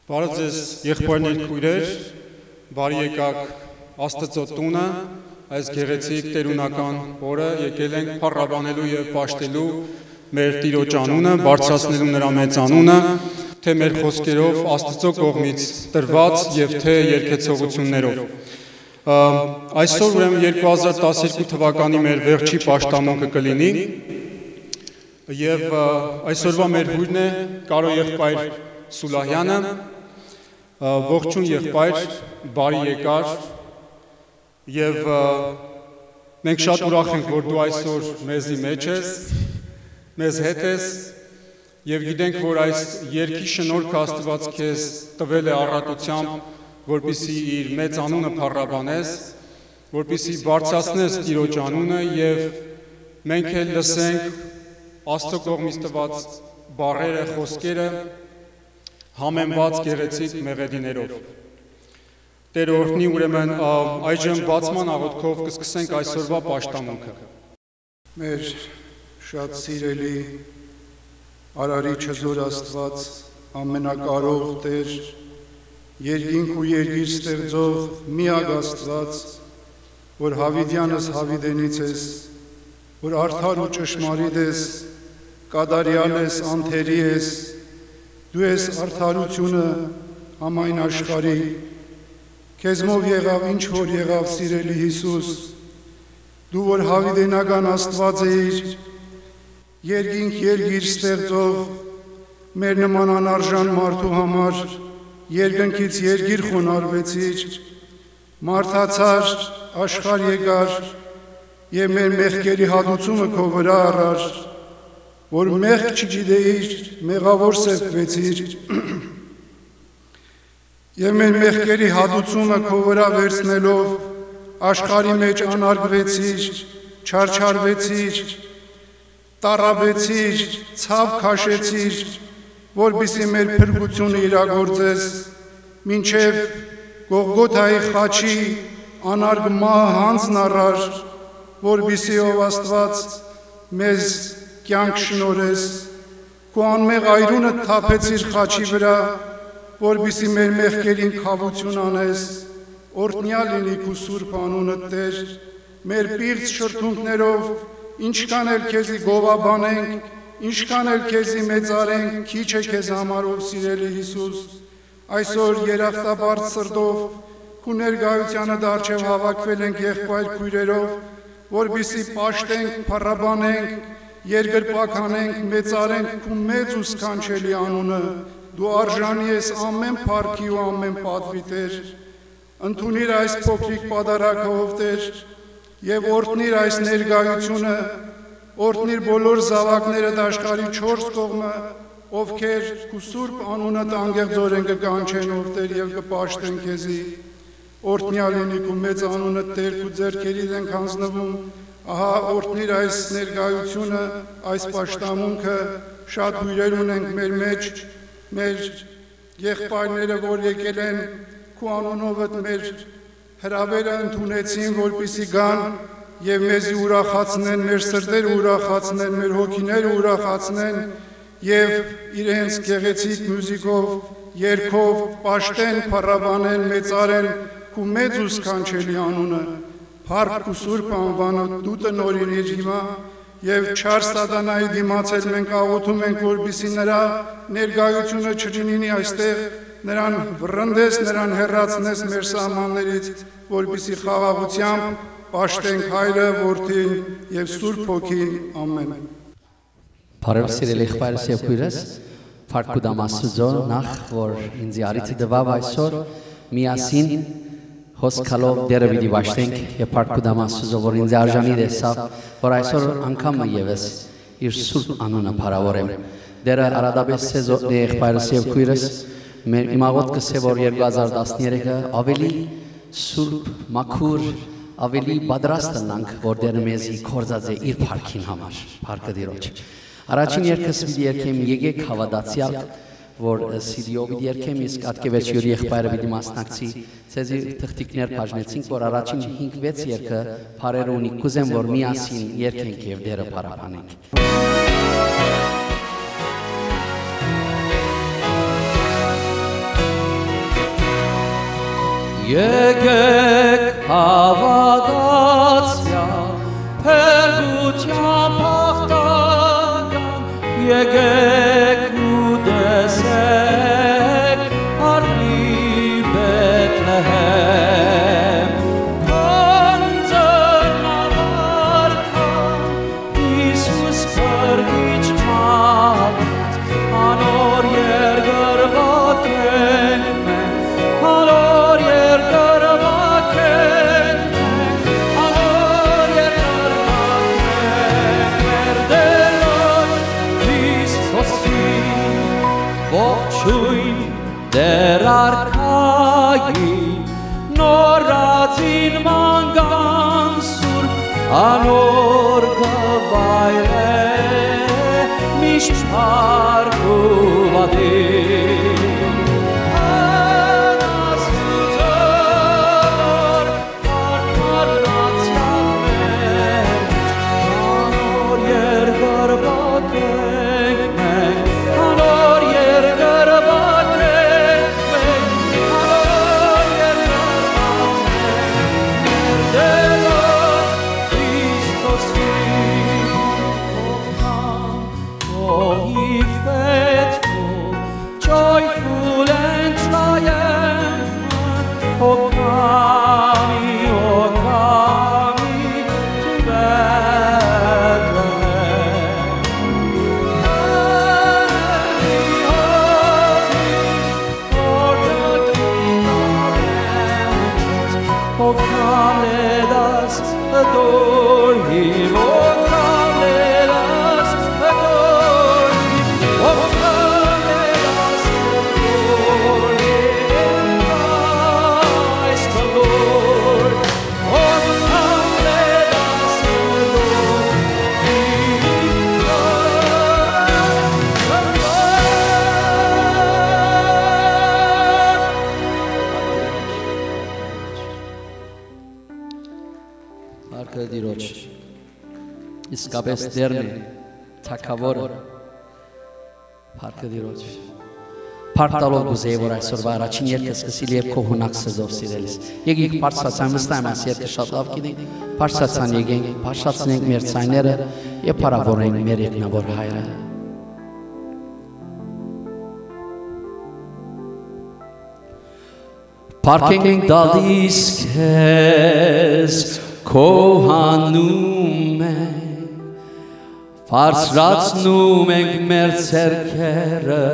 Բարև ձեզ եղբայրներ քույրեր, բարի եկաք Աստծո տունը, այս գեղեցիկ տերունական օրը եկել ենք փառաբանելու եւ պաշտելու մեր Տիրոջ անունը, բարձրացնելու նրա մեծ անունը, թե մեր խոսքերով Աստծո կողմից տրված եւ թե երգեցողություններով։ Այսօր ուրեմն 2012 թվականի մեր վերջի պաշտամունքը կլինի եւ այսօրվա մեր հյուրն է Կարո եղբայր Սուլահյանը, ողջուն եղբայր, բարի եկար եւ մենք շատ ուրախ ենք, որ դու այսօր մեզի մեջ ես, մեզ հետ ես եւ գիտենք, որ այս երկի շնորհքը Աստված քեզ տվել է առատությամբ, որպեսզի իր մեծ անունը փառաբանես, որպեսզի բարձրացնես Տիրոջ անունը եւ մենք էլ լսենք Աստծո կողմից տված բառերը, խոսքերը համեմված գեղեցիկ մեղեդիներով։ Տեր օրհնի ուրեմն այժմ բացման աղոթքով կսկսենք այսօրվա պաշտամունքը։ Մեր շատ սիրելի Արարիչ հզոր Աստված, ամենակարող Տեր, երկինք ու երկիր ստեղծող միակ Աստված, որ հավիտյանս հավիտենից ես, որ արդար ու ճշմարիտ ես, կատարյալ ես, անթերի ես, դու ես արդարությունը համայն աշխարհի, քեզմով եղավ ինչ որ եղավ սիրելի Հիսուս, դու որ հավիտենական Աստված էիր, երկինք երկիր ստեղծող, մեր նման անարժան մարդու համար երկնքից երկիր խոնարհվեցիր, մարդացար, աշխարհ եկար եւ մեր մեղքերի հատուցումը քո վրա առար, որ մեղք չգիտեիր, մեղավոր սեպվեցիր եւ մեր մեղքերի հատուցումը քո վրա վերցնելով աշխարհի մեջ անարգվեցիր, չարչարվեցիր, տառապեցիր, ցավ քաշեցիր, որպեսզի մեր փրկությունը իրագործես, մինչև Գողգոթայի խաչի անարգ մահ հանձն առար, որպեսզի ով Աստված մեզ կյանք շնորհես, քո անմեղ այրունը թափեցիր խաչի վրա, որպեսզի մեր մեղքերին քավություն անես, օրհնյալ լինի քո սուրբ անունը Տեր, մեր պիղծ շրթունքներով ինչքան էլ քեզի գովաբանենք, ինչքան էլ քեզի մեծարենք, քիչ է քեզ համար ով սիրելի Հիսուս, այսօր երախտաբար սրտով քո ներկայությանը դարձև հավաքվել ենք եղբայր քույրերով, որպեսզի պաշտենք, փառաբանենք, երկրպագանենք, մեծարենք քո մեծ ու սքանչելի անունը, դու արժանի ես ամեն փառքի ու ամեն պատվի Տեր, ընդունիր այս փոքրիկ պատարագը ով Տեր, եւ օրհնիր այս ներկայությունը, օրհնիր բոլոր զավակները աշխարհի 4 կողմը, ովքեր քո սուրբ անունը անգեղձորեն կկանչեն ով Տեր եւ կպաշտեն քեզի, օրհնյալ լինի քո մեծ անունը Տեր, քո ձեռքերիդ ենք հանձնվում, ահա օրհնիր այս ներկայությունը, այս պաշտամունքը, շատ հյուրեր ունենք մեր մեջ, մեր եղբայրները, որ եկել են քո անունով մեր հրավերը ընդունեցին, որպեսզի գան եւ մեզի ուրախացնեն, մեր սրտերը ուրախացնեն, մեր հոգիները ուրախացնեն եւ իրենց գեղեցիկ մյուզիկով, երգով պաշտեն, փառաբանեն, մեծարեն քո մեծ ու սքանչելի անունը, փառք ու սուրբ անվանը դու տնօրինիր հիմա եւ չար սատանայի դիմաց էլ մենք աղոթում ենք, որպեսզի նրա ներկայությունը չլինի այստեղ, նրան վռնդես, նրան հեռացնես մեր սահմաններից, որպեսզի խաղաղությամբ պաշտենք Հայրը, Որդին եւ Սուրբ Հոգին, ամեն։ Բարև սիրելի եղբայրս եւ քույրս, փառք ու դամասուձո նախ, որ ինձ արիթի տվավ այսօր միասին հոսքալով դերը պիտի վաշտենք եւ փառք ու դամասուձո, որ ինձ արժանի դեսավ, որ այսօր անգամը եւս իր սուրբ անունը փառավորեմ։ Դերը արադաբես եղբայրս եւ քույրս, իմ աղոթքս է, որ 2013-ը ավելի սուրբ, մաքուր, ավելի պատրաստ ընանք, որ դերը մեզի կործած է իր փառքին համար, փառքը Տիրոջ։ Առաջին երգս պիտի երգեմ եկեք հավատացյալ, որ CD-ով պիտի երգեմ, իսկ ատկևեջ յուր եղբայրը պիտի մասնակցի, ցեզի թղթիկներ բաժնեցինք, որ առաջին 5-6 երգը փառեր ունի, կուզեմ, որ միասին երգենք եւ դերը փառաբանենք։ Եկեք հավատացյալ փրկության փախտական եկեք ու տեսեք արնի Բեթլեհեմ անձնավարքան Իսուս փրկիչ մահաց անոր երգրվակ ենք մենք անոր երգրվակ ենք մենք անոր երգրվակ ենք մեր Տերոջ Քրիստոսի ողջույն Դեր արքայի նորածին մանգան սուրբ անոր գվայրե միշտ փառք ու վատին անաստուծոր արմարացյալ մեր անոր երգրվակ ենք մենք անոր երգրվակ ենք մենք անոր երգրվակ ենք Տերոջ Քրիստոսի joyful and triumphant, O come to Bethlehem. Holy, holy, for the King of angels, O come let us adore Him, O come let us adore Him, O come let us adore Him, Christ the Lord, O come let us adore Him, Christ the Lord. Արկը դիրոջ իսկապես դերն է թակավորը Փառքը դիրոջ Փառք տալով գուզեի որ այսօրվա առաջին երկը սկսիլ եւ քո հունակ սրտով սիրելիս եկեք բարձրացան վստահեմ այս երկը շատ լավ գիտի բարձրացան եկենք բարձրացնենք մեր ցայները եւ փառավորենք մեր երկնավոր հայրը Փառքենք ենք դալիս քեզ քո հանում ենք Բարձրացնում ենք մեր ցերքերը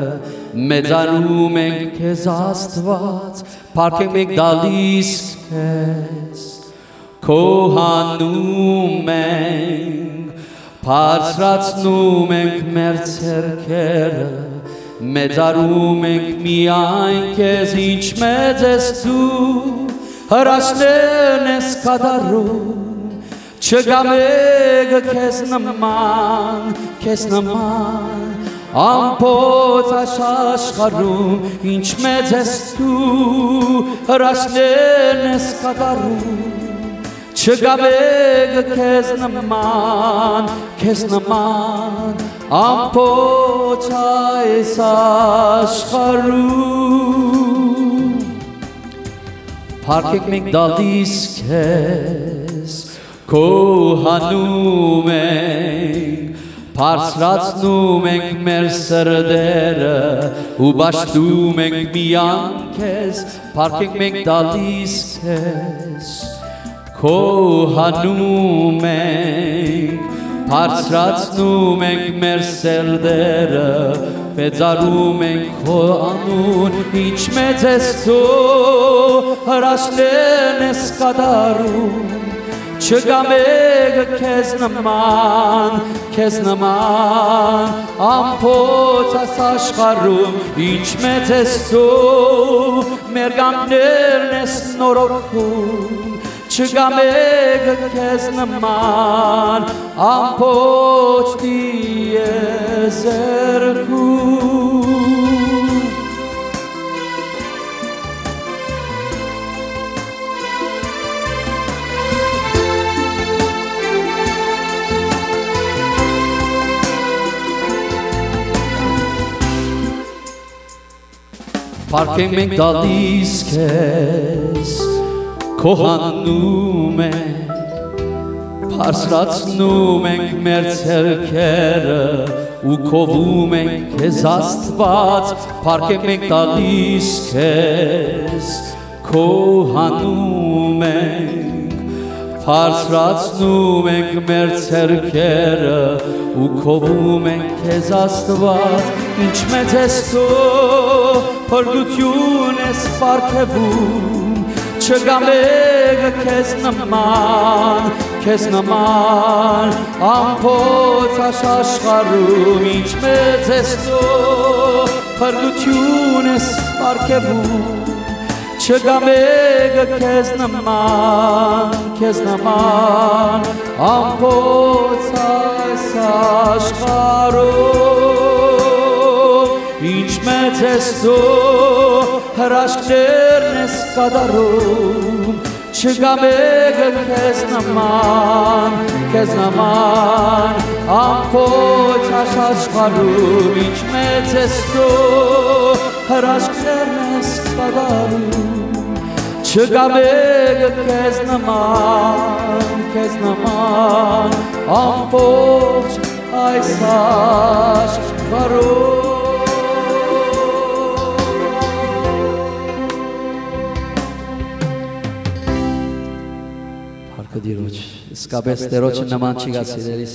մեծանում ենք քեզ Աստված Փառքենք ենք դալիս քեզ քո հանում ենք Բարձրացնում ենք մեր ցերքերը մեծանում ենք միայն քեզ ինչ մեծ ես դու հրաշքներն ես կատարում Չգա մեկը քեզ նման ամբողջ աշխարհում ինչ մեծ ես դու հրաշքներն ես կատարում Չգա մեկը քեզ նման ամբողջ այս աշխարհում Փառքենք մենք դալիս քեզ քո հանում ենք Բարձրացնում ենք մեր սրտերը ու բաշխում ենք միայն քեզ Փառքենք մենք դալիս քեզ քո հանում ենք Բարձրացնում ենք մեր սրտերը Մեծարում ենք քո անուն Ինչ մեծ ես դու հրաշքներն ես կատարում Չգա մեկը քեզ նման ամբողջ այս աշխարհում Ինչ մեծ ես դու մեր կամքներն ես նորոգում Չգա մեկը քեզ նման ամբողջ տիեզերքում Փառքենք մենք դալիս քեզ Քոհանում ենք Փարսրացնում ենք մեր ցերքերը ու քովում ենք քեզ Աստված փառք ենք տալիս քեզ Քոհանում ենք Փարսրացնում ենք մեր ցերքերը ու քովում ենք քեզ Աստված ինչ մեծ ես քո փրկություն ես պարգևում Չկա մեկը քեզ նման ամփոփ աշխարհում ինչ մեծ ես քո փրկություն ես պարգևում Չկա մեկը քեզ նման ամփոփ աշխարհում ինչ մեծ ես քո հրաշքներն ես կատարում Չկա մեկը քեզ նման ամփոփ աշխարհում ինչ մեծ ես քո հրաշքներն ես կատարում Չկա մեկը քեզ նման ամփոփ այս աշխարհում Դիրոջ, իսկապես Տերոջը նման չի գա սիրելիս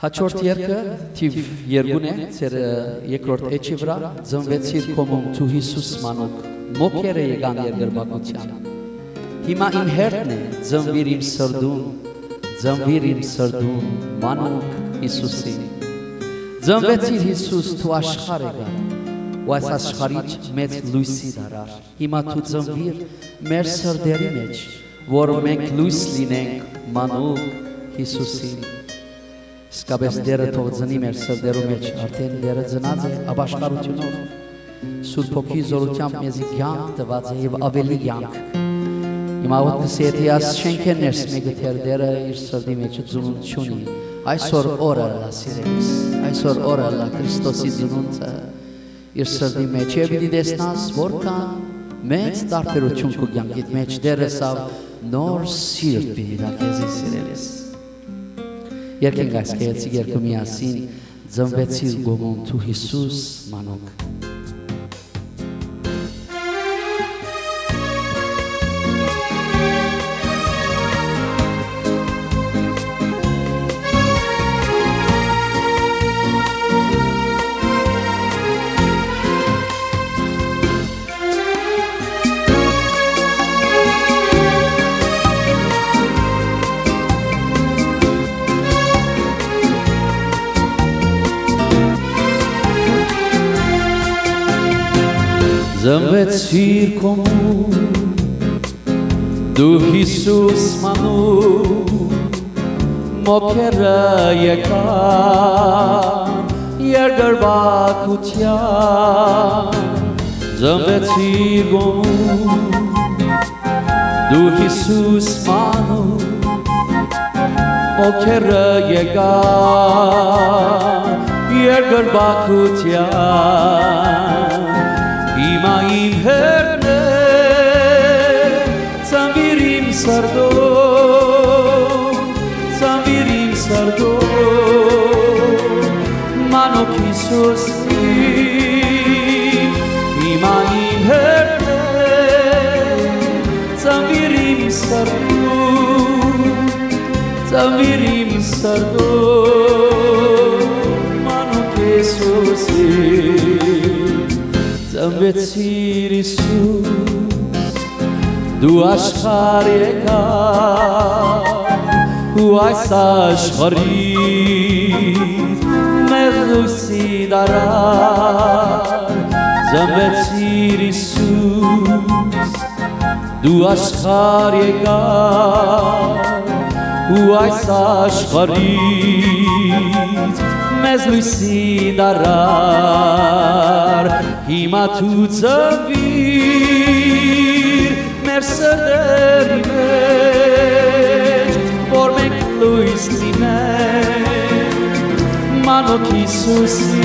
Հաջորդ երգը թիվ 2-ն է, ձեր երկրորդ էջի վրա Ծնվեցիր կոմում դու Հիսուս մանուկ, մոքերը եկան երկրպագության Հիմա իմ հերթն է, ծնվիր իմ սրդում, մանուկ Հիսուսին Ծնվեցիր Հիսուս դու աշխարհ եկան ու այս աշխարհից մեծ լույսի դարար Հիմա դու ծնվիր մեր սրտերի մեջ որ մենք լույս լինենք մանուկ Հիսուսին Իսկապես Տերը թող ծնի մեր սրտերու մեջ արդեն Տերը ծնած է ապաշխարությունով Սուրբ Հոգի զորությամբ մեզի կյանք տված է եւ ավելի կյանք Հիմա ոտքս եթե շենքեն ներս մեկը թեր Տերը իր սրտի մեջ ծնունդ չունի այսօր օրը լա սիրելիս այսօր օրը լա Քրիստոսի ծնունդը իր սրտի մեջ եւ դի տեսնաս որքան մեծ տարբերություն կու կյանքիդ մեջ Տերը սավ նոր սիրտ պիտի տա քեզ սիրելիս Երկենք այս կայացիկ երկու միասին ծնվեցիր գոմում դու Հիսուս մանուկ Ծնվեցիր կոմում դու Հիսուս մանուկ մոքերը եկան երկրպագության Ծնվեցիր կոմում դու Հիսուս մանուկ մոքերը եկան երկրպագության Հիմա իմ հերթն է, ծնվիր իմ սրտում, մանուկ Հիսուսին Հիմա իմ հերթն է, ծնվիր իմ սրտում, մանուկ Հիսուսին Ծնվեցիր Իսուս, դու աշխարհ եկար ու այս աշխարհից մեծ լույսի դարար Ծնվեցիր Իսուս, դու աշխարհ եկար ու այս աշխարհից մեզ լույսի դարար Հիմա դու ծնվիր մեր սրտերի մեջ որ մենք լույս լինենք մանուկ Հիսուսին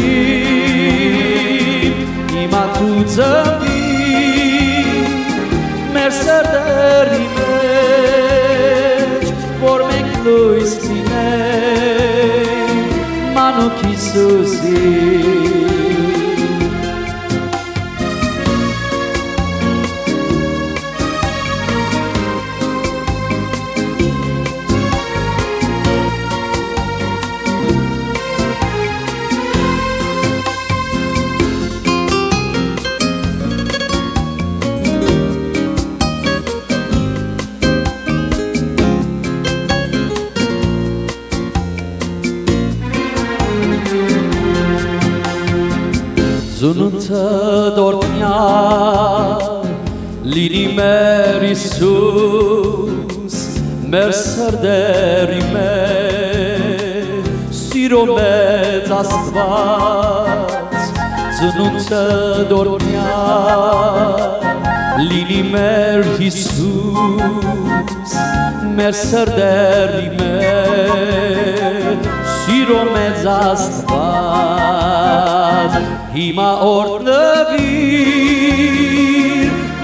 Հիմա դու ծնվիր մեր սրտերի մեջ, որ մենք լույս լինենք մանուկ Հիսուսի Զունունթը դորդնյալ լինի մեր Իսուս մեր սրտերի մեջ սիրո մեծ Աստված Զունունթը դորդնյալ լինի մեր Հիսուս մեր սրտերի մեջ սիրո մեծ Աստված Հիմա օրհնվիր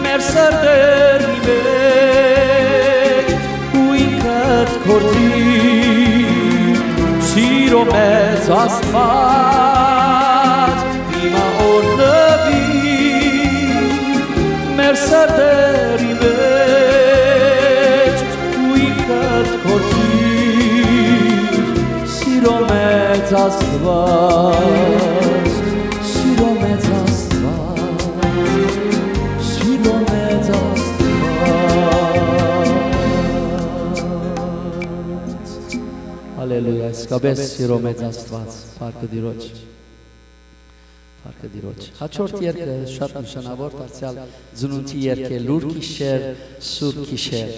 մեր սրտերի մեջ ու ինքդ քորթիր սիրո մեծ Աստված Հիմա օրհնվիր մեր սրտերի մեջ ու ինքդ քորթիր սիրո մեծ Աստված Հալելույա, իսկապես սիրո մեծ Աստված, փառքը Տիրոջ։ Փառքը Տիրոջ։ Հաջորդ երգը շատ նշանավոր դարձյալ ծնունդի երգ է, լուր գիշեր, սուրբ գիշեր։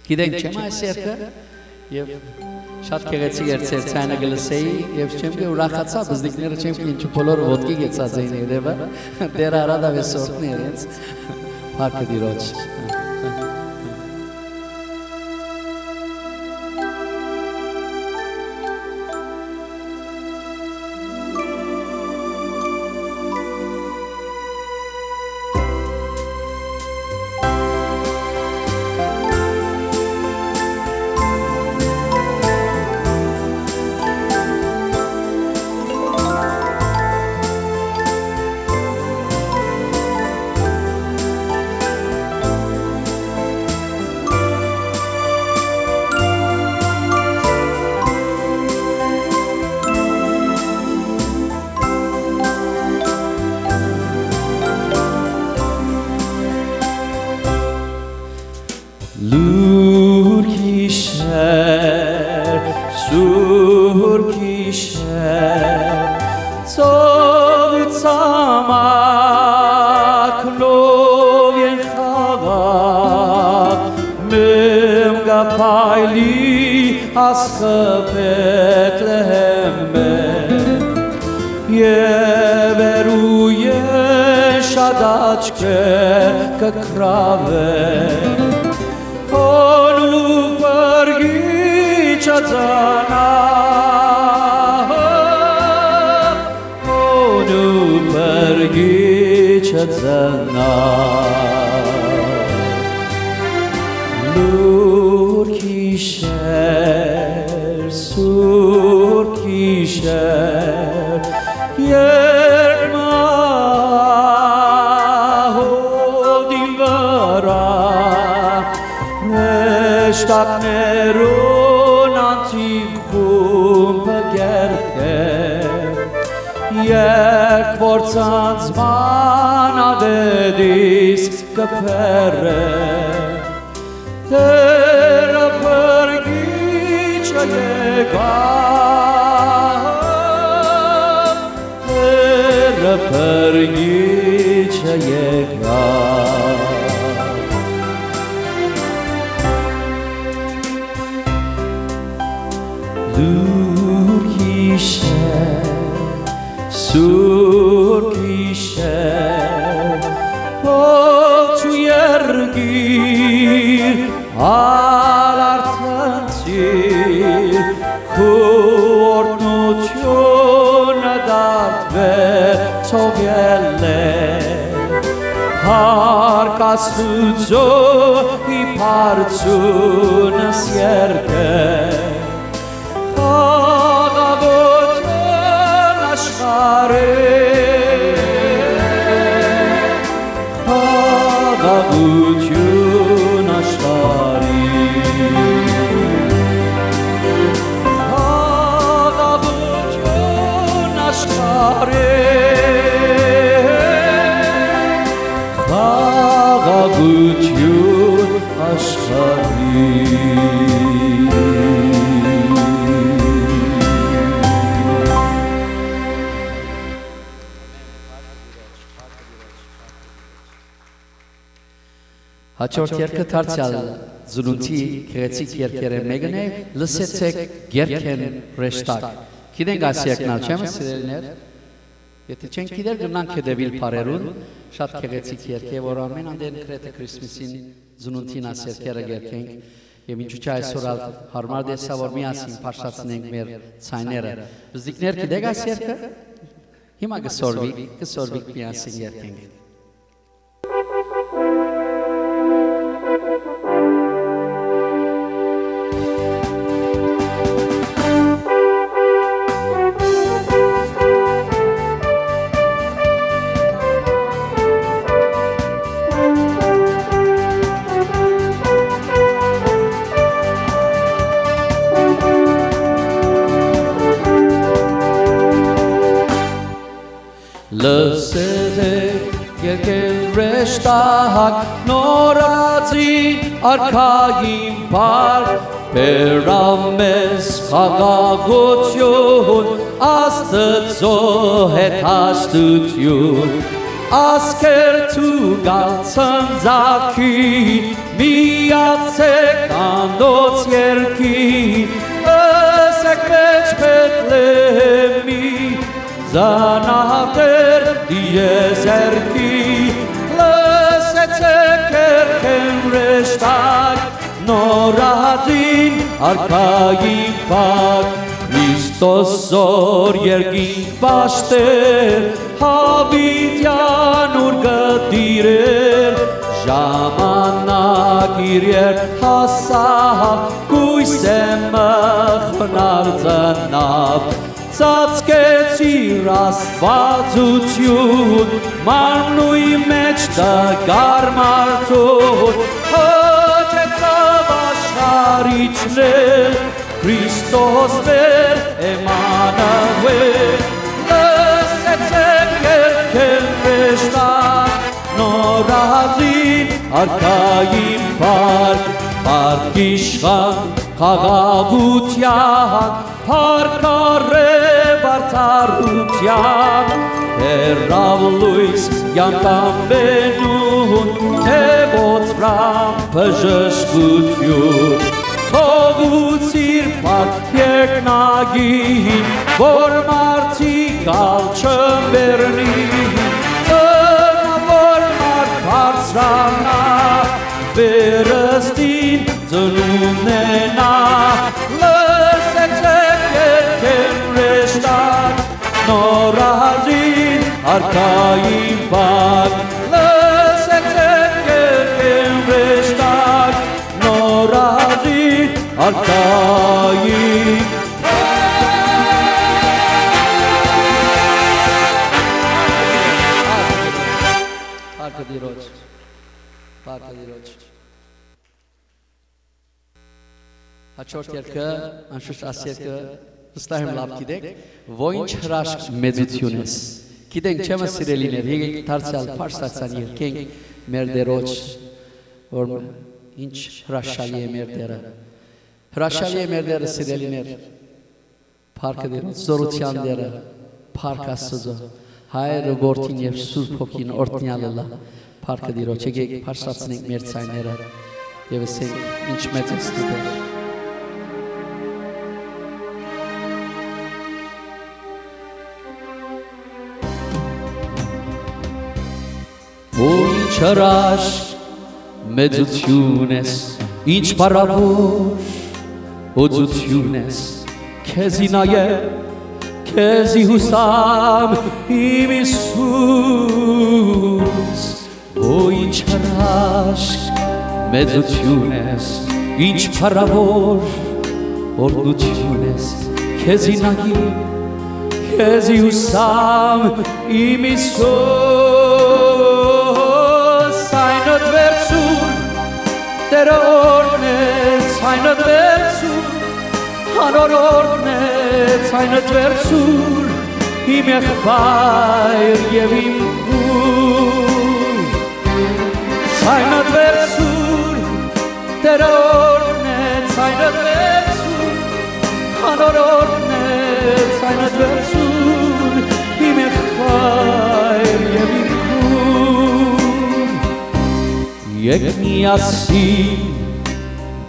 Գիտենք չեմ այս երգը եւ շատ գեղեցիկ երգեր ցայնը գլսեի եւ չեմ գե ուրախացա բզդիկները չեմ ինչ բոլորը ոտքի գեցած էին երևը դեր արադա վեսորտն իրենց փառքը Տիրոջ։ Աստուծո իբարձունս երկը խաղաղություն աշխարհի խաղաղություն աշխարհի խաղաղություն աշխարհի Հաջորդ երկը դարձյալ զունունթի քրեցիկ երկերը մեկն է լսեցեք երկեն ռեշտակ գիտենք այս երկն ալ չեմ սիրելիներ եթե չենք գիտեր գնանք հետևիլ բարերուն շատ քրեցիկ երկ է որ ամեն անդեն քրետը քրիսմասին զունունթին այս երկերը երկենք եւ ինչու՞ չէ այսօր հարմար դեսա որ միասին փաշացնենք մեր ցայները զիկներ գիտեք այս երկը հիմա գսորվի միասին երկենք Լսեք երկել ռեշտակ նորածին արքային բար բերամես խաղաղություն Աստծո հետ հաշտություն ասկեր թուգալ ցնծակին միացեք անոց երկին ըսեք մեջ Բեթլեմի Զանատեր դիեզերքի լսեցեք երկեն ռեշտակ նորածին արքային բակ Քրիստոս զոր երկինք պաշտեր հավիտյան ուր գտիրեր ժամանակ իր երբ հասա գույս է մխնար ծնավ Ծածկեցիր աստվածություն մարմնույի մեջ տգար մարդուն հոչեցավ աշխարհիչներ Քրիստոս մեր Էմանուել լսեցեք երկեն ռեշտակ նորածին արքային բար Փառք իշխան խաղաղության Փառք առև արդարության Հեռավ լույս յանքան բենուն Թևոց վրան բժշկություն Թողուցիր փառք երկնագին Որ մարդիկ ալ չմեռնին Ծնավոր մարդ բարձրանա Վերստին ծնունենա Լսեցեք երկեն ռեշտակ նորածին արքային բակ Լսեցեք երկեն ռեշտակ նորածին արքային Պարկադիրոչ Հաջորդ երկը, անշուշտ աս երկը վստահ եմ լավ գիտեք, ոինչ հրաշք մեծություն ես Գիտենք չեմ սիրելիներ, եկեք դարձյալ փարսացան երկենք մեր դերոջ, որ ինչ հրաշալի է մեր դերը Հրաշալի է մեր դերը սիրելիներ, պարկադիրոչ, զորության դերը, պարկ Աստծո Հայրը որդին և Սուրբ Հոգին օրհնյալը լա Պարկադիրոչ, եկեք փարսացնենք մեր ցայները և ասենք ինչ մեծ ես դու Տեր Ինչ հրաշք մեծություն ես, ինչ պարավոր օծություն ես, քեզի նայեմ, քեզի հուսամ իմ Իսուս, Ինչ հրաշք մեծություն ես, ինչ փառավոր օրհնություն ես, քեզի նայի, քեզի ուսամ իմ Հիսուս, այնդ վերցուր, Տերը օրհնեց, այնդ վերցուր, անոր օրհնեց, այնդ վերցուր, իմ եղբայր և իմ Այնդ վերցուր, Տերը օրհնեց, այնդ վերցուր, անոր օրհնեց, այնդ վերցուր, իմ եղբայր և իմ քույր։ Եկ միասին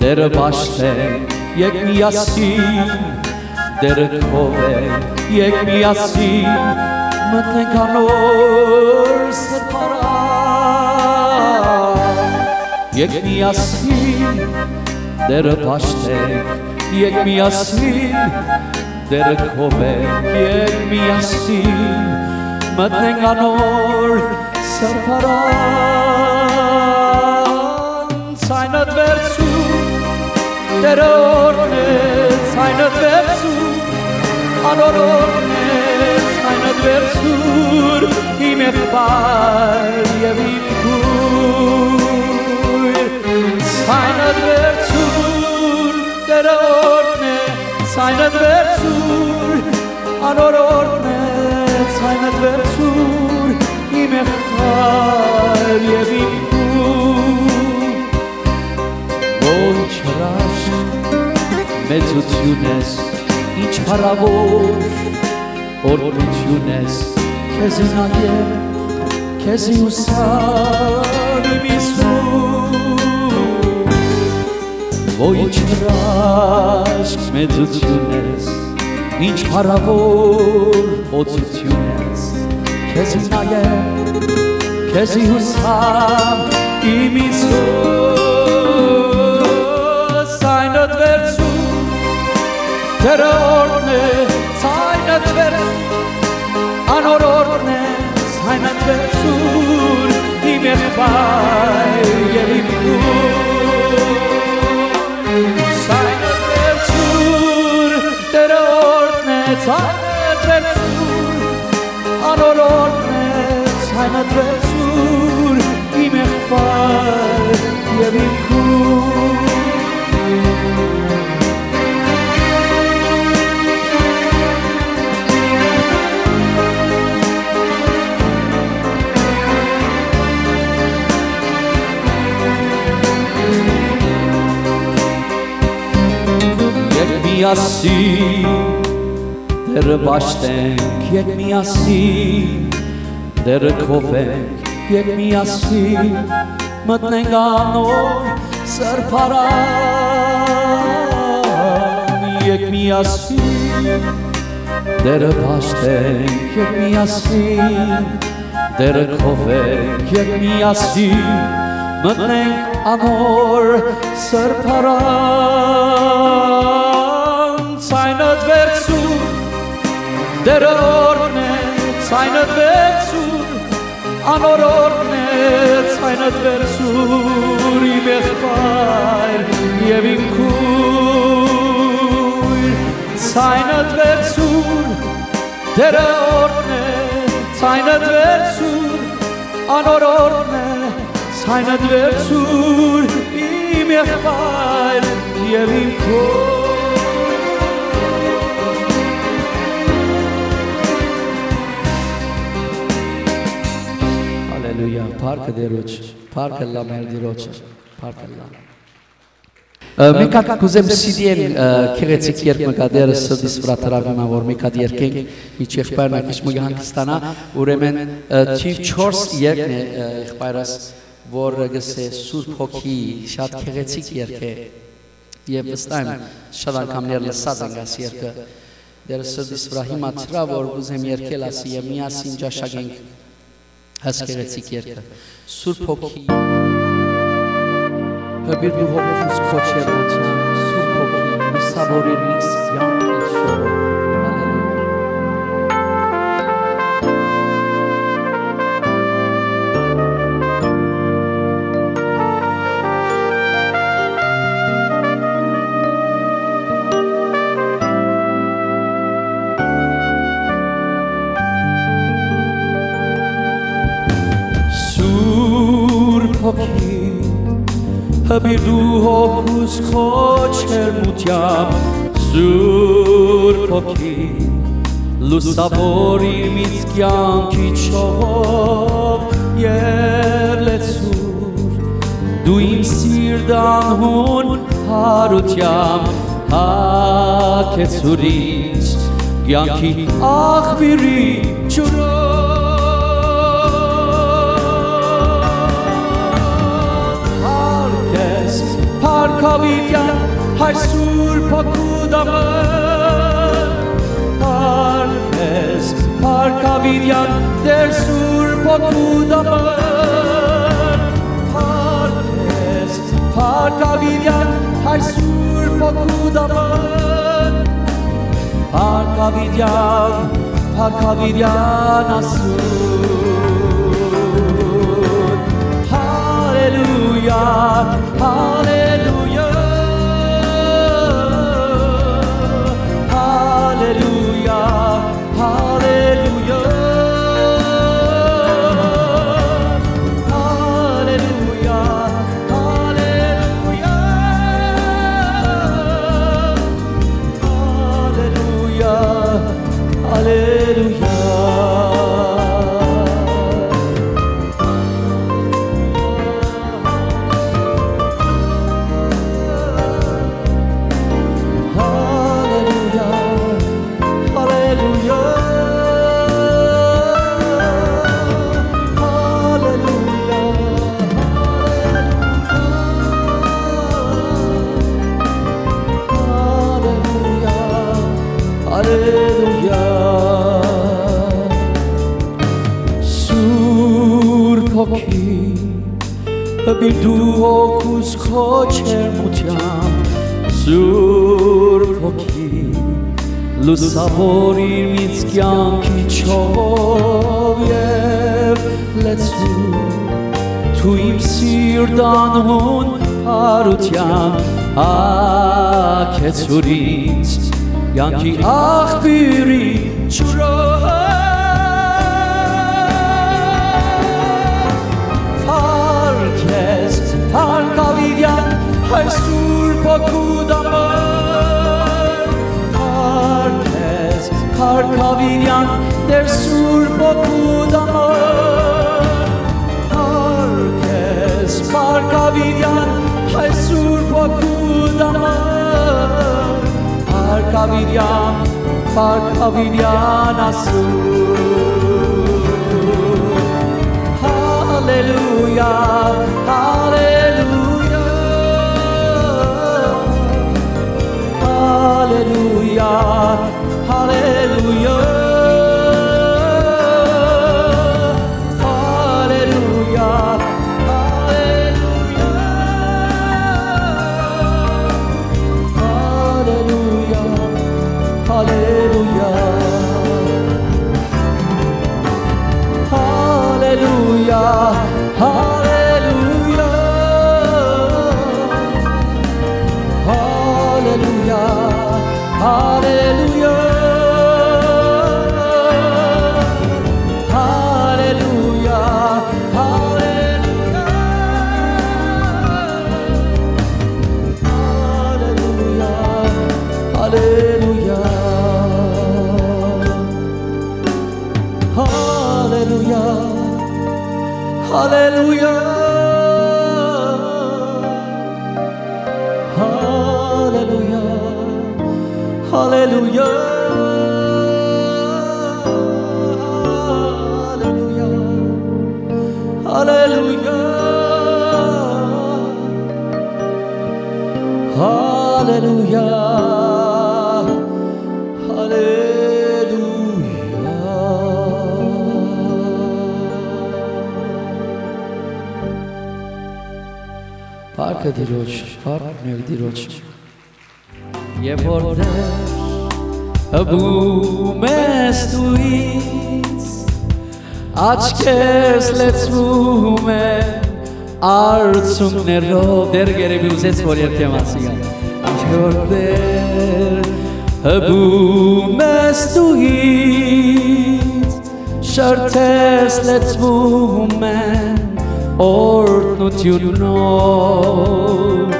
Տերը պաշտենք, եկ միասին Տերը քովենք, եկ միասին մտնենք անոր սրբարան։ Եկ միասին Տերը պաշտենք, եկ միասին Տերը քովենք, եկ միասին մտնենք անոր սրբարան։ Ցայնդ վերցուր, Տերը օրհնեց, ցայնդ վերցուր, անոր օրհնեց, ցայնդ վերցուր, իմ եղբայր և իմ քույր։ Ցայնդ վերցուր, Տերը օրհնեց, ցայնդ վերցուր, անոր օրհնեց, ցայնդ վերցուր, իմ եղբայր և իմ քույր։ Ոչ հրաշք մեծություն ես, ինչ փառավոր օրհնություն ես, քեզի նայեմ, քեզի ուսամ իմ Հիսուս։ Ոչ հրաշք մեծություն ես, ինչ փառավոր օծություն ես, քեզի նայեմ, քեզի ուսամ իմ Հիսուս։ Այնդ վերցուր, Տերը օրհնեց, այնդ վերցուր, անոր օրհնեց, այնդ վերցուր, իմ եղբայր և իմ քույր։ Այնդ վերցուր, Տերը օրհնեց, այնդ վերցուր, անոր օրհնեց, այնդ վերցուր, իմ եղբայր և իմ քույր։ Միասին Տերը պաշտենք, եկ միասին Տերը քովենք, եկ միասին մտնենք անոր սրբարան։ Եկ միասին Տերը պաշտենք, եկ միասին Տերը քովենք, եկ միասին մտնենք անոր սրբարան։ Ցայնդ վերցուր, Տերը օրհնեց, ցայնդ վերցուր, անոր օրհնեց, ցայնդ վերցուր, իմ եղբայր և իմ քույր։ Ցայնդ վերցուր, Տերը օրհնեց, ցայնդ վերցուր, անոր օրհնեց, ցայնդ վերցուր, իմ եղբայր և իմ քույր։ Հալելույա, փառքը Տերոջ, փառքը լա մեր Տիրոջը, փառքը լա։ Մեկ հատ կուզեմ CD-ն քեղեցիկ երգ մգա դերը սրտիս վրա տրավիմա, որ մեկ հատ երգենք, միջ եղբայրն ակիչ մգա հանգստանա, ուրեմն թիվ 4 երգն է եղբայրս, որ գսե Սուրբ Հոգի շատ քեղեցիկ երգ է, և վստահ եմ շատ անգամներ լսած ենք այս երգը, դերը սրտիս վրա հիմա թրա, որ կուզեմ երգել ասի և միասին ջաշագենք այս քեղեցիկ երգը, Սուրբ Հոգի Հբիր դու հոգուս քոչերության, Սուրբ Հոգի, լուսավորիր ինձ յանքի շորով, հալելույա։ հբիրդու հոգուս քո չերմությամբ Սուրբ հոգի լուսավոր իմ ինձ կյանքի չողով և լեցուր դու իմ սիրտանհուն հարությամբ հագեցուր ինձ կյանքի աղբյուրի ջուրով հարգես փառքավիրյան հայր Սուրբ հոգու դամը հարգես փառքավիրյան Տեր Սուրբ հոգու դամը հարգես փառքավիրյան հայր Սուրբ հոգու դամը Փառքավիրյան ասուն Հալելույա Հալելույա Հալելույա Հալելույա Հալելույա Hallelujah. Հբիրդու հոգուս քո չերմությամբ Սուրբ հոգի լուսավոր իմ ինձ կյանքի չողով և լեցուր դու իմ սիրտանհուն հարությամբ հագեցուր ինձ կյանքի աղբյուրի ջուրով Փառքավիրյան հայր Սուրբ հոգու դամը հարգես փառքավիրյան Տեր Սուրբ հոգու դամը հարգես փառքավիրյան հայր Սուրբ հոգու դամը Փառքավիրյան ասուն Հալելույա Hallelujah, hallelujah, hallelujah, hallelujah, hallelujah, hallelujah, hallelujah, hallelujah. Hallelujah, hallelujah, hallelujah, hallelujah, hallelujah, hallelujah. Hallelujah, hallelujah, hallelujah, hallelujah. Parka Diroç, park Diroç. Yevorder Abum estuis Açkes letsvum Artsum nerov dergere biuzets vorier temasiga Yevorder Abum estuis Shartes letsvum Ort օրհնությունով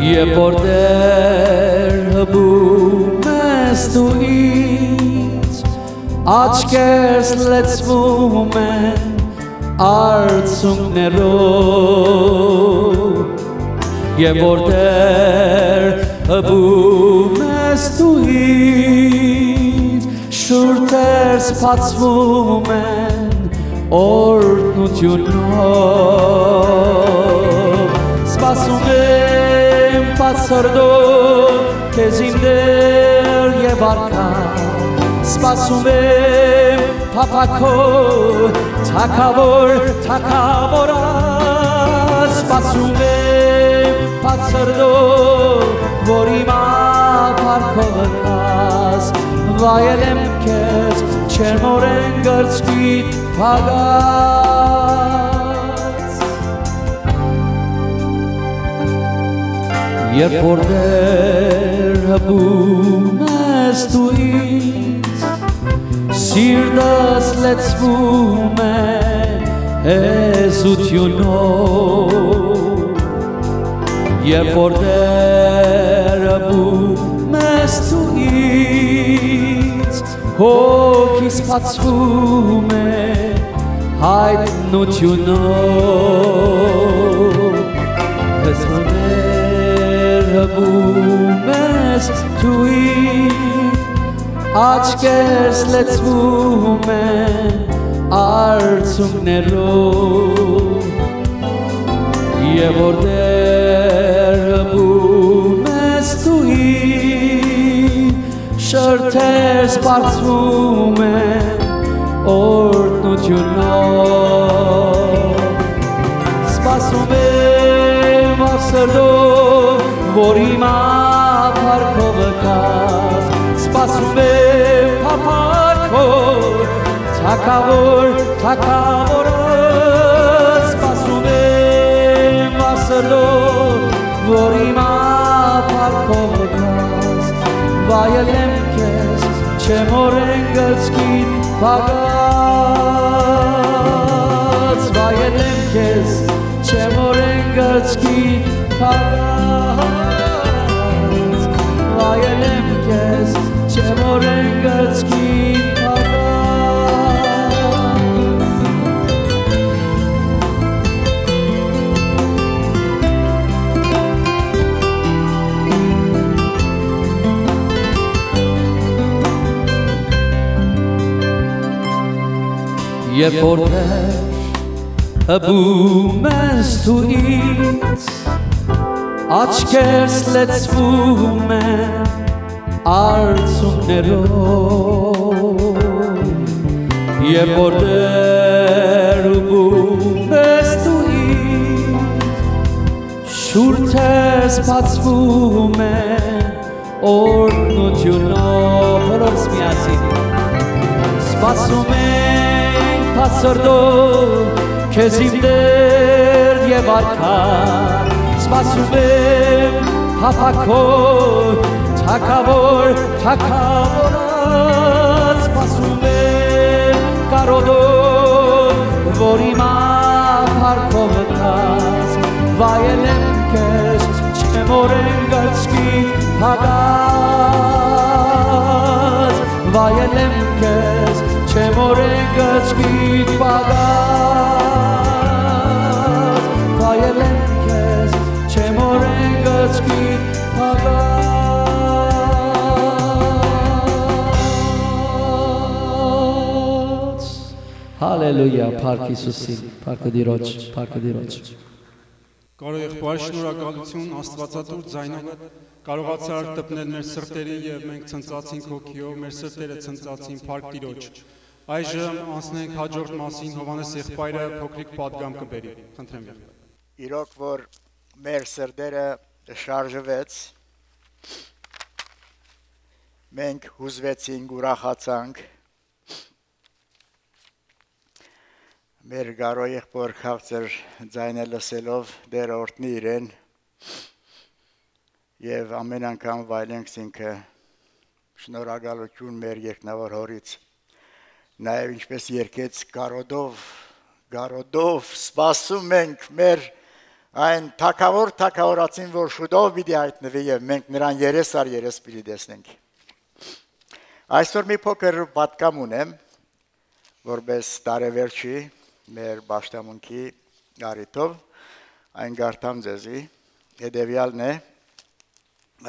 Եվ որտեղ հպում ես դու ինձ Աչքերս լեցվում են արցունքներով Եվ որտեղ հպում ես դու ինձ Շուրթերս բացվում են օրհնությունով Սպասում եմ բացորդով քեզ իմ դեր եւ արքա Սպասում եմ փափաքով թագավորա Սպասում եմ բացորդով որ իմ ապարքով կաս Վայելեմ քեզ չերմորեն գրծքիդ փագած Երբ որտեղ հպում ես դու ինձ Սիրտս լեցվում է հեզությունով Երբ որտեղ հպում ես դու ինձ Հոգիս բացվում է հայտնությունով Ես որտեղ հպում ես դու ինձ Աչքերս լեցվում են արցունքներով Եվ որտեղ հպում ես դու ինձ Շրթերս բարձվում են օրհնությունով Սպասում եմ ավսրդով, որ իմ ապարքով կաս Սպասում եմ փափաքով, թագավորը Սպասում եմ ավսրդով, որ իմ ապարքով կաս Վայելեմ քեզ, չեմ օրեն գծքիդ փագած Վայելեմ քեզ, չեմ օրեն գծքիդ փագած Վայելեմ քեզ, չեմ օրեն գծքիդ փագած Երբ որտեղ հպում ես դու ինձ Աչքերս լեցվում են արցունքներով Երբ որտեղ հպում ես դու ինձ Շուրթերս բացվում են օրհնությունով Բոլորս միասին Սպասում ենք բացորդով քեզ իմ դեր եւ արքա Սպասում եմ փափաքով թագավորը Սպասում եմ կարոտով որ իմ ապարքով կաս Վայելեմ քեզ չեմ օրեն գծքիդ փագած Վայելեմ քեզ չեմ օրեն գծքիդ փագած Վայելեմ քեզ չեմ օրեն գծքիդ փագած Հալելույա, փառք Հիսուսին, փառքը Տիրոջ, փառքը Տիրոջ Կարող եղբայր շնորհակալություն Աստվածատուր ձայնով կարողացար տպնել մեր սրտերի եւ մենք ցնծացինք հոգիով, մեր սրտերը ցնծացին փառք Տիրոջ Այժմ անցնենք հաջորդ մասին Հովհաննես եղբայրը փոքրիկ պատգամ կբերի խնդրեմ եղբայր Իրոք որ մեր սրտերը շարժվեց մենք հուզվեցինք ուրախացանք մեր գարո եղբոր քաղցր ձայնը լսելով դեր օրհնի իրեն եւ ամեն անգամ վայելենք ինքը շնորհակալություն մեր երկնավոր հորից նաեւ ինչպես երկեց կարոտով գարոդով սպասում ենք մեր այն թակավորացին, որ շուտով պիտի հայտնվի եւ մենք նրան երես պիտի տեսնենք։ Այսօր մի փոքր պատկամ ունեմ, որպես տարեվերջի մեր պաշտամունքի առիթով այն գարտամ ձեզի, հետևյալն է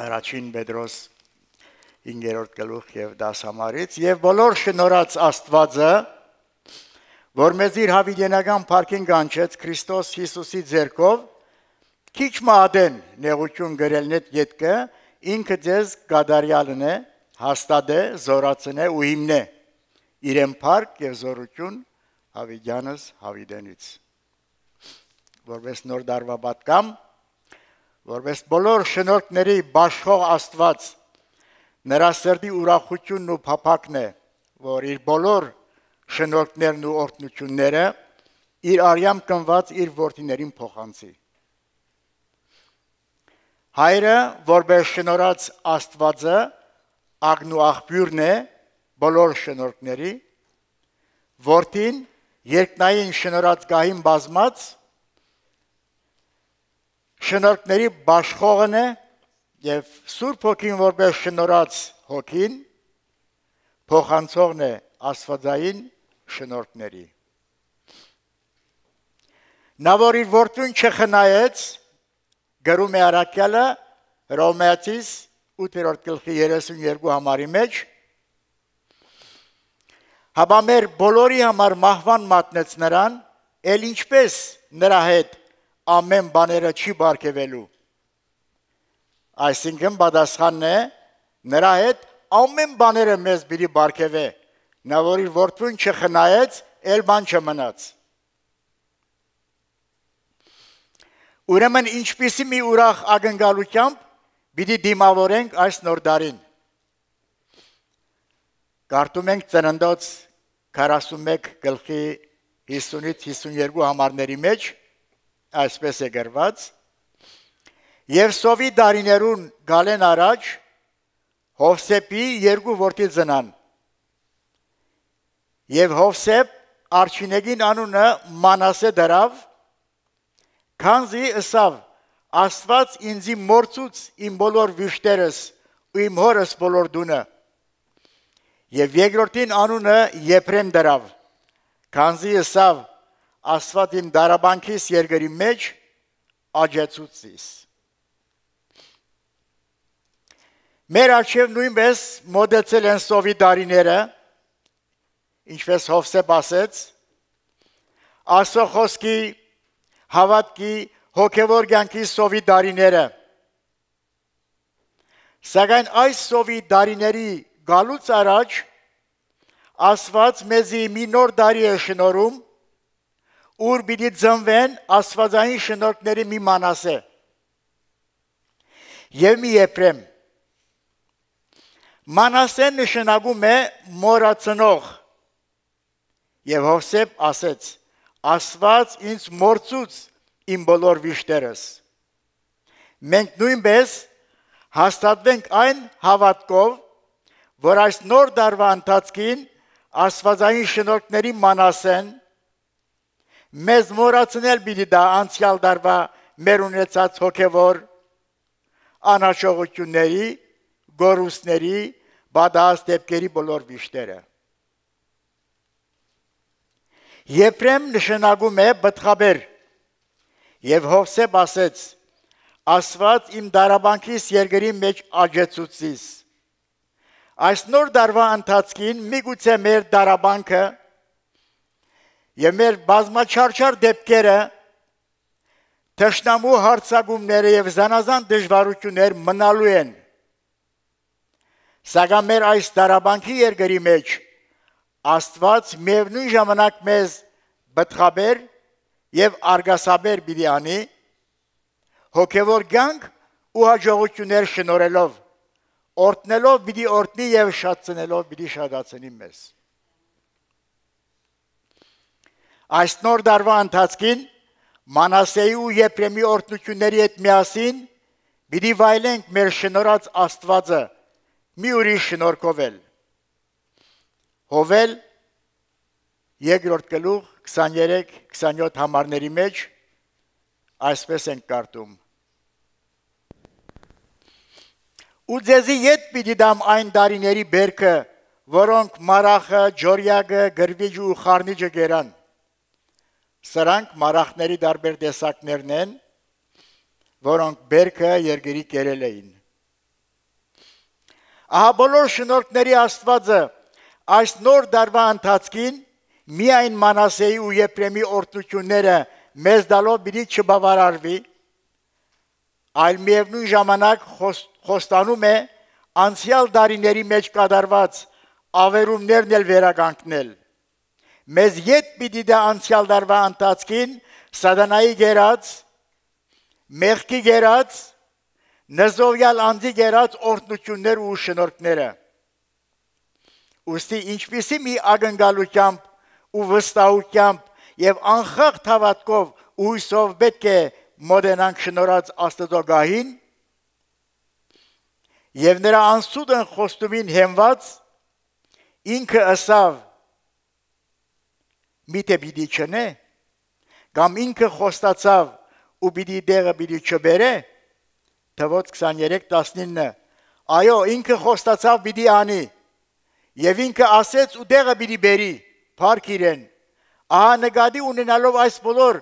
առաջին Պետրոս 5-րդ գլուխ եւ 10 համարից եւ բոլոր շնորհած Աստվածը, որ մեզ իր հավիտենական փառքին կանչեց Քրիստոս Հիսուսի ձեռքով, քիչ մատեն նեղություն գրելն այդ ետքը, ինքը ձեզ կադարյալն է, հաստատ է, զորացն է ու հիմն է, իրեն փառք եւ զորություն հավիտյանս հավիտենից։ Որպես նոր դարվա պատկամ, որպես բոլոր շնորհքների բաշխող Աստված, նրա սրտի ուրախությունն ու փափակն է, որ իր բոլոր շնորհքներն ու օրհնությունները իր արյամբ կնված իր որդիներին փոխանցի։ Հայրը, որպես շնորհած Աստվածը, աղն ու աղբյուրն է բոլոր շնորհքների, որդին երկնային շնորհած գահին բազմած շնորհքների բաշխողն է եւ Սուրբ Հոգին որպես շնորհած Հոգին փոխանցողն է աստվածային շնորհքների։ Նա որ իր որդուն չխնայեց, գրում է առաքյալը Հռոմեացիս 8-րդ գլխի 32 համարի մեջ, հապա մեր բոլորի համար մահվան մատնեց նրան, էլ ինչպես նրա հետ ամեն բաները չի բարգեւելու։ Այսինքն պատասխանն է, նրա հետ ամեն բաները մեզ պիտի բարգեւե, նա որ իր որդուն չխնայեց, էլ բան չմնաց։ Ուրեմն ինչպիսի մի ուրախ ակնկալությամբ պիտի դիմավորենք այս նոր դարին։ Կարդում ենք Ծննդոց 41 գլխի 50-ից 52 համարների մեջ, այսպես է գրված. Եվ սովի դարիներուն գալեն առաջ Հովսեփի երկու որդի ծնան։ Եվ Հովսեփ արչինեգին անունը Մանասե դրավ, քանզի ըսավ Աստված ինձի մորցուց իմ բոլոր վիշտերս ու իմ հորս բոլոր դունը։ Եվ երկրորդին անունը Եփրեմ դրավ, քանզի ըսավ Աստված իմ դարաբանքիս երկրի մեջ աջեցուց ինձ։ Մեր առջև նույնպես մոտեցել են սովի դարիները, ինչպես Հովսեփ ասեց, Աստծո խոսքի, հավատքի, հոգևոր կյանքի սովի դարիները։ Սակայն այս սովի դարիների գալուց առաջ Աստված մեզի մի նոր դարի է շնորհում, ուր պիտի ծնվեն աստվածային շնորհքների մի Մանասե եւ մի Եփրեմ։ Մանասեն նշանակում է մորացնող, եւ Հովսեփ ասեց. Աստված ինձ մորցուց իմ բոլոր վիշտերս։ Մենք նույնպես հաստատվենք այն հավատքով, որ այս նոր դարվա ընթացքին աստվածային շնորհքների Մանասեն մեզ մորացնել պիտի դա անցյալ դարվա մեր ունեցած հոգևոր անաչողությունների, գորուսների, բադահաս դեպքերի բոլոր վիշտերը։ Եփրեմ նշանակում է բտխաբեր, եւ Հովսեփ ասեց. Աստված իմ դարաբանքիս երկրի մեջ աջեցուցիս։ Այս նոր դարվա ընթացքին միգուցե մեր դարաբանքը եւ մեր բազմաչարչար դեպքերը, թշնամու հարձակումները եւ զանազան դժվարություններ մնալու են։ Սակայն մեր այս դարաբանքի երկրի մեջ Աստված միևնույն ժամանակ մեզ բտխաբեր եւ արգասաբեր պիտի անի, հոգևոր կյանք ու հաջողություններ շնորհելով, օրհնելով պիտի օրհնի եւ շատցնելով պիտի շատացնի մեզ։ Այս նոր դարվա ընթացքին Մանասեի ու Եփրեմի օրհնությունների հետ միասին պիտի վայելենք մեր շնորհած Աստվածը մի ուրիշ շնորհքով էլ։ Հովել երկրորդ գլուխ 23-27 համարների մեջ այսպես ենք կարդում. Ու ձեզի ետ պիտի դամ այն դարիների բերքը, որոնք մարախը, ջորյագը, գրվիջը ու խառնիջը գերան։ Սրանք մարախների դարբեր տեսակներն են, որոնք բերքը երկրի կերել էին։ Ահա բոլոր շնորհքների Աստվածը այս նոր դարվա ընթացքին միայն Մանասեի ու Եփրեմի օրհնությունները մեզ դալով պիտի չբավարարվի, այլ միևնույն ժամանակ խոստանում է անցյալ դարիների մեջ կատարված ավերումներն էլ վերականգնել։ Մեզ ետ պիտի դա անցյալ դարվա ընթացքին սատանայի գերած, մեղքի գերած, նզովյալ անձի գերած օրհնություններ ու շնորհքները։ Ուստի ինչպիսի մի ակնկալությամբ ու վստահությամբ եւ անխախտ հավատքով ու հույսով պետք է մոտենանք շնորհած Աստծո գահին եւ նրա անսուդն խոստումին հենված ինքը ասավ միթե պիտի չնե կամ ինքը խոստացավ ու պիտի դեղը պիտի չբերե Թվոց 23:19 այո ինքը խոստացավ պիտի անի եւ ինքը ասեց ու դեղը պիտի բերի փառք իրեն ահա նկատի ունենալով այս բոլոր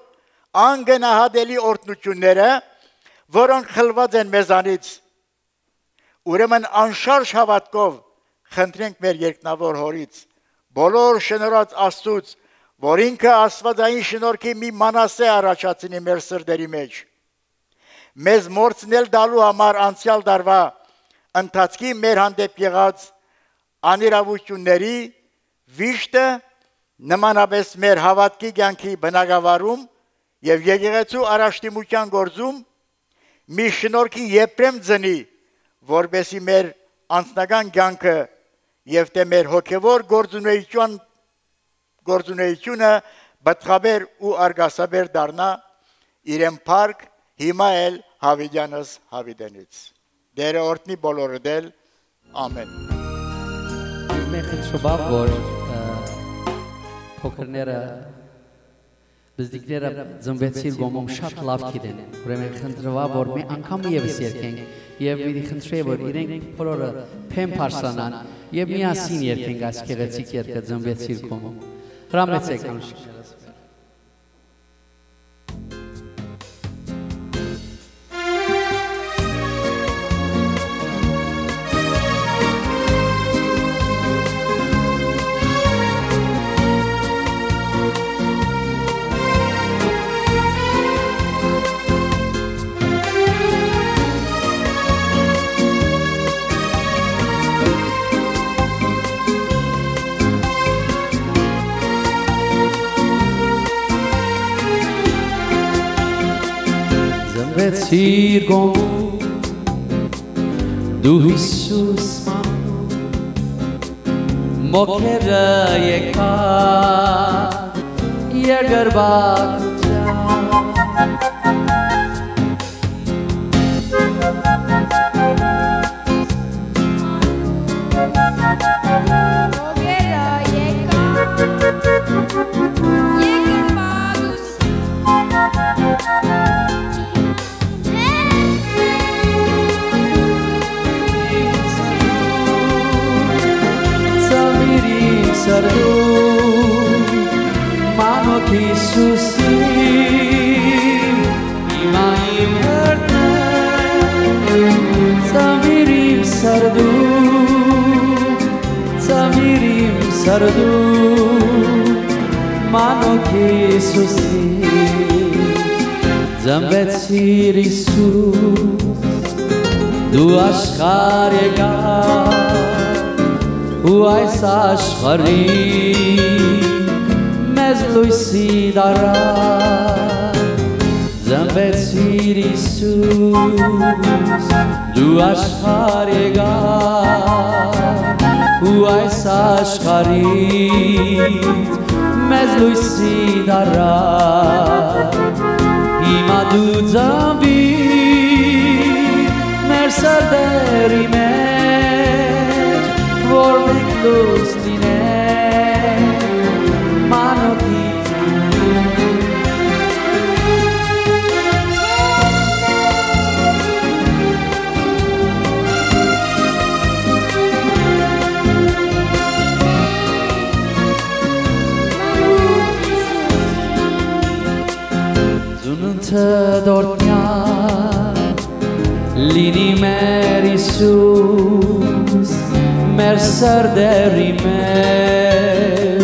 անգնահատելի օրհնությունները որոնք խլված են մեզանից ուրեմն անշարժ հավատքով խնդրենք մեր երկնավոր հորից բոլոր շնորհած Աստծուց որ ինքը աստվածային շնորհքի մի մանասե առաջացնի մեր սրտերի մեջ մեզ մորցնել դալու համար անցյալ դարվա ընթացքի մեր հանդեպ եղած անիրավությունների վիշտը նմանապես մեր հավատքի կյանքի բնագավառում եւ եկեղեցու առաջտիմության գործում մի շնորհքի Եփրեմ ծնի որբեսի մեր անձնական կյանքը եւ թե մեր հոգեվոր գործունեությունը բթխաբեր ու արգասաբեր դառնա իրեն փառք հիմա էլ Հավիդյանս Հավիդենից դերը օրհնի բոլորդ էլ ամեն Մենք շոբավ որ փոքրները բզդիկները ծնվեցին գոմում շատ լավ գիտեն ուրեմն խնդրվա որ մի անգամ եւս երկենք եւ մի խնդրե որ իրենք բոլորը փեմ փարսանան եւ միասին երկենք այս գեղեցիկ երկը ծնվեցին գոմում հրամեցեք անշուշտ Circum du Iisus mokera yeka yergarbatja mokera yeka Sardu mano Isusi imaim herne Samirim sardu mano Isusi Zambetsir Isus du ashkarega ու այս աշխարհի մեզ լույսի դարա ծնվեցիր Իիսուս դու աշխարհ եկար ու այս աշխարհից մեզ լույսի դարա հիմա դու ծնվիր մեր սրտերի որ մենք լույս լինենք դորտնյալ լինի մեր Իսուս մեր սրտերի մեջ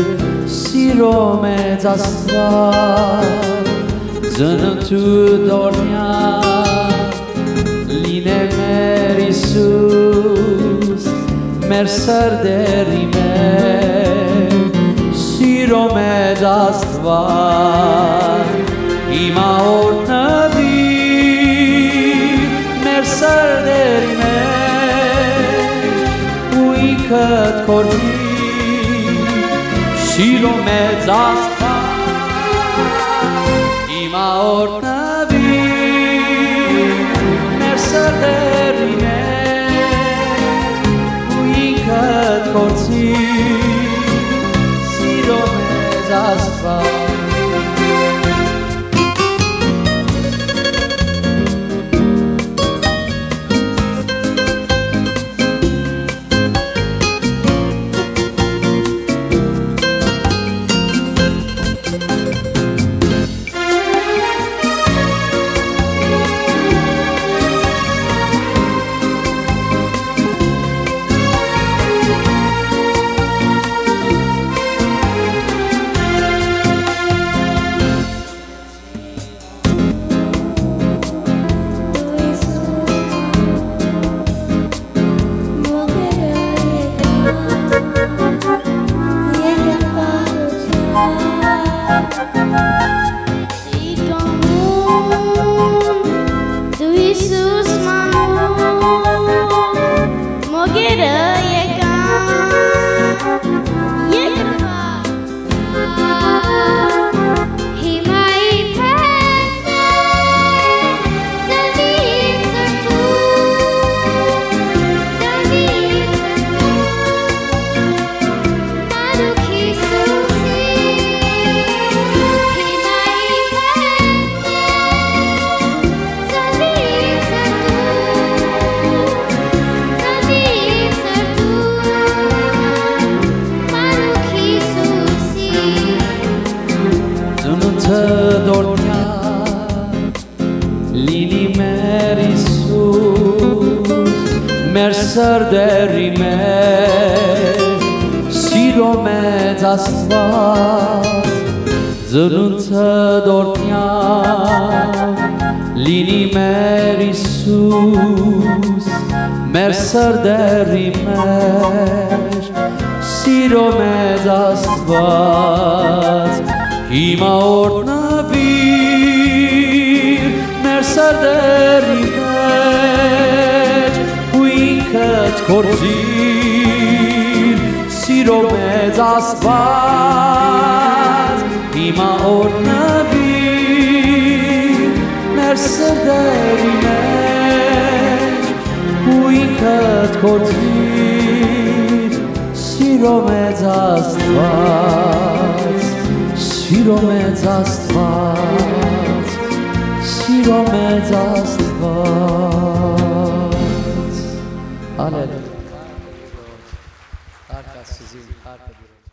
սիրո մեծ Աստված ծննդու դորտնյալ լինե մեր Իսուս մեր սրտերի մեջ սիրո մեծ Աստված հիմա օրհնվի մեր սրտերի մեջ ու ինքդ կորցի սիրո մեծ Աստված հիմա օրհնվի մեր սրտերի մեջ ու ինքդ կորցի սիրո մեծ Աստված լինի մեր Իսուս մեր սրտերի մեջ սիրո մեծ Աստված ծնունդը դորտնյալ լինի մեր Իսուս մեր սրտերի մեջ սիրո մեծ Աստված հիմա օրհնվի մեր սրտերի մեջ ու ինքդ կորցիր սիրո մեծ Աստված հիմա օրհնվի մեր սրտերի մեջ ու ինքդ կորցիր սիրո մեծ Աստված սիրո մեծ Աստված սիրո մեծ Աստված Հալելույա Արկա սուզին արկա դիրոջ